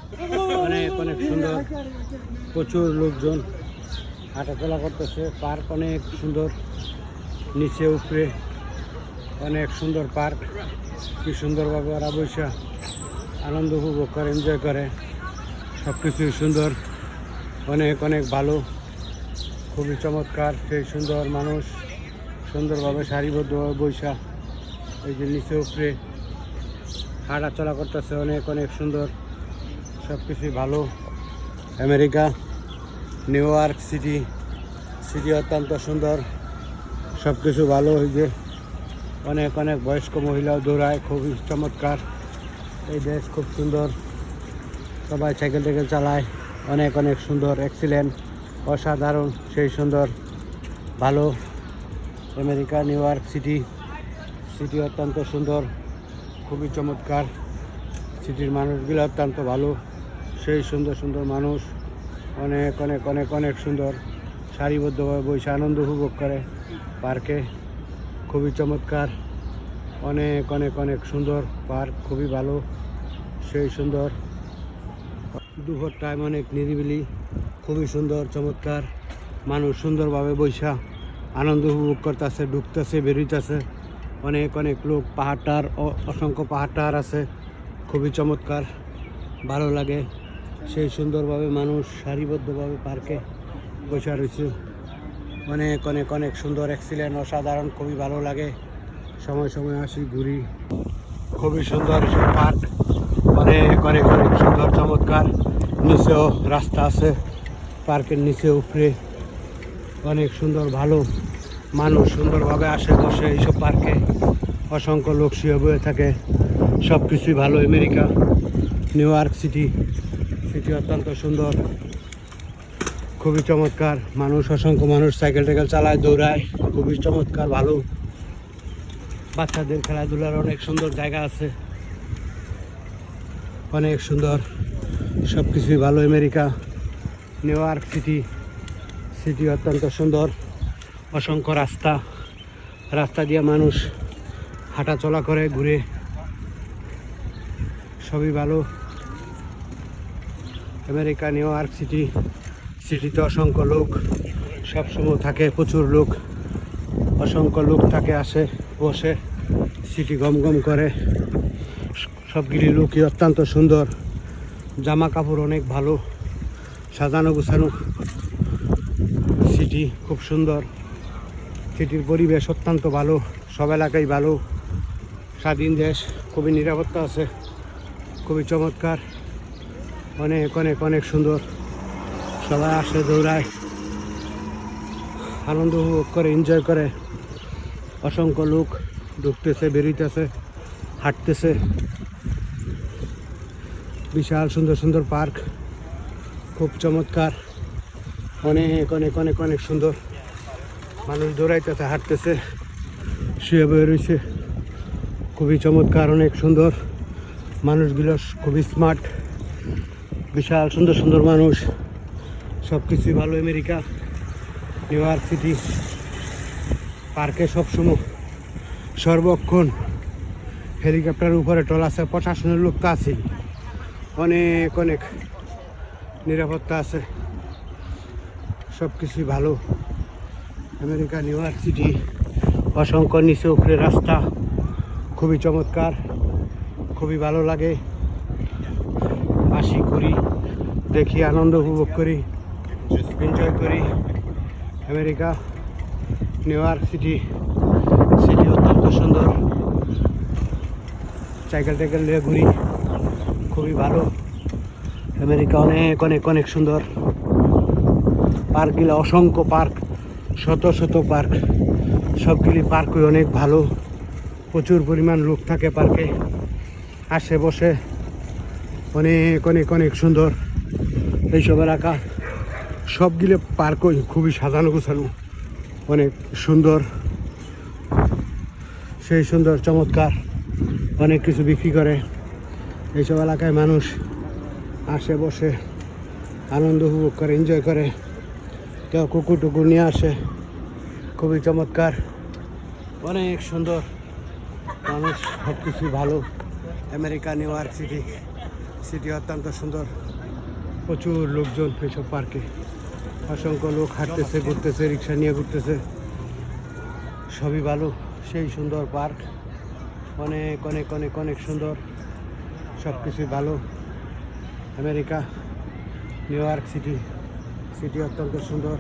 অনেক অনেক সুন্দর, প্রচুর লোকজন হাঁটাচলা করতেছে। পার্ক অনেক সুন্দর, নিচে উপরে অনেক সুন্দর পার্ক। কি সুন্দরভাবে ওরা বৈশা আনন্দ উপভোগ করে, এনজয় করে। সব কিছুই সুন্দর, অনেক অনেক ভালো, খুবই চমৎকার। সেই সুন্দর মানুষ সুন্দরভাবে সারিবদ্ধভাবে বৈশা এই যে নিচে উপরে হাঁটা চলা করতেছে। অনেক অনেক সুন্দর, সব কিছুই ভালো। আমেরিকা নিউ ইয়র্ক সিটি অত্যন্ত সুন্দর, সব কিছু ভালো। এই যে অনেক অনেক বয়স্ক মহিলাও দৌড়ায়, খুবই চমৎকার। এই দেশ খুব সুন্দর, সবাই সাইকেল টাইকেল চালায়। অনেক অনেক সুন্দর, এক্সিলেন্ট, অসাধারণ, সেই সুন্দর ভালো। আমেরিকা নিউ ইয়র্ক সিটি অত্যন্ত সুন্দর, খুবই চমৎকার। সিটির মানুষগুলো অত্যন্ত ভালো, সেই সুন্দর সুন্দর মানুষ। অনেক অনেক অনেক অনেক সুন্দর, সারিবদ্ধভাবে বসে আনন্দ উপভোগ করে পার্কে, খুবই চমৎকার। অনেক অনেক অনেক সুন্দর পার্ক, খুবই ভালো, সেই সুন্দর। দুপুর টাইম অনেক নিরিবিলি, খুবই সুন্দর চমৎকার। মানুষ সুন্দরভাবে বৈশা আনন্দ উপভোগ করতেছে, ঢুকতেছে, বেরোইতেছে। অনেক অনেক লোক, পাহাড়টার অসংখ্য পাহাড়টার আছে, খুবই চমৎকার, ভালো লাগে। সেই সুন্দরভাবে মানুষ সারিবদ্ধভাবে পার্কে বসে রয়েছে। অনেক অনেক অনেক সুন্দর, এক্সিলেন্ট, অসাধারণ, খুবই ভালো লাগে। সময় সময় আসি, ঘুরি, খুবই সুন্দর সব পার্ক। অনেক অনেক অনেক সুন্দর চমৎকার। নিচেও রাস্তা আছে, পার্কের নিচে উপরে অনেক সুন্দর ভালো। মানুষ সুন্দরভাবে আসে, বসে এইসব পার্কে। অসংখ্য লোক শুয়ে বয়ে থাকে, সব কিছুই ভালো। আমেরিকা নিউ ইয়র্ক সিটি অত্যন্ত সুন্দর, খুবই চমৎকার। মানুষ, অসংখ্য মানুষ সাইকেল টাইকেল চালায়, দৌড়ায়, খুবই চমৎকার, ভালো। বাচ্চাদের খেলাধুলার অনেক সুন্দর জায়গা আছে, অনেক সুন্দর, সব কিছুই ভালো। আমেরিকা নিউ ইয়র্ক সিটি অত্যন্ত সুন্দর। অসংখ্য রাস্তা দিয়ে মানুষ হাঁটা চলা করে, ঘুরে, সবই ভালো। আমেরিকা নিউ ইয়র্ক সিটিতে অসংখ্য লোক সবসময় থাকে, প্রচুর লোক, অসংখ্য লোক থাকে, আসে, বসে, সিটি গম গম করে। সবগুলি লোকই অত্যন্ত সুন্দর, জামা কাপড় অনেক ভালো, সাজানো গুছানো। সিটি খুব সুন্দর, সিটির পরিবেশ অত্যন্ত ভালো, সব এলাকাই ভালো। স্বাধীন দেশ, খুবই নিরাপত্তা আছে, খুবই চমৎকার। অনেক অনেক অনেক সুন্দর, সবাই আসে, দৌড়ায়, আনন্দ উপভোগ করে, এনজয় করে। অসংখ্য লোক ঢুকতেছে, বেরোইতেছে, হাঁটতেছে। বিশাল সুন্দর সুন্দর পার্ক, খুব চমৎকার। অনেক অনেক অনেক অনেক সুন্দর, মানুষ দৌড়াইতেছে, হাঁটতেছে, শুয়ে বয়ে রয়েছে, খুবই চমৎকার, অনেক সুন্দর। মানুষগুলো খুবই স্মার্ট, বিশাল সুন্দর সুন্দর মানুষ, সব কিছুই ভালো। আমেরিকা নিউ ইয়র্ক পার্কে সবসময় সর্বক্ষণ হেলিকপ্টারের উপরে টল আছে, প্রশাসনের লোক তো আছেই, অনেক অনেক নিরাপত্তা আছে, সব কিছুই ভালো। আমেরিকা নিউ ইয়র্ক অসংখ্য নিচে উপরে রাস্তা, খুবই চমৎকার, খুবই ভালো লাগে। আসি, ঘুরি, দেখি, আনন্দ উপভোগ করি, এনজয় করি। আমেরিকা নিউ ইয়র্ক সিটি অত্যন্ত সুন্দর, সাইকেল টাইকেল নিয়ে ঘুরি, খুবই ভালো। আমেরিকা অনেক অনেক অনেক সুন্দর, পার্কগুলো অসংখ্য পার্ক, শত শত পার্ক, সবগুলি পার্কই অনেক ভালো। প্রচুর পরিমাণ লোক থাকে পার্কে, আসে, বসে, অনেক অনেক অনেক সুন্দর এইসব এলাকা। সবগুলো পার্কই খুবই সাজানো গোছানো, অনেক সুন্দর, সেই সুন্দর চমৎকার। অনেক কিছু বিক্রি করে এইসব এলাকায়, মানুষ আসে, বসে, আনন্দ উপভোগ করে, এনজয় করে। কেউ কুকুর টুকুর নিয়ে আসে, খুবই চমৎকার, অনেক সুন্দর মানুষ, সব কিছু ভালো। আমেরিকা নিউ ইয়র্ক সিটি অত্যন্ত সুন্দর, প্রচুর লোকজন এসব পার্কে, অসংখ্য লোক হাঁটতেছে, ঘুরতেছে, রিক্সা নিয়ে ঘুরতেছে, সবই ভালো। সেই সুন্দর পার্ক, অনেক অনেক অনেক অনেক সুন্দর, সব কিছুই ভালো। আমেরিকা, নিউ ইয়র্ক সিটি অত্যন্ত সুন্দর।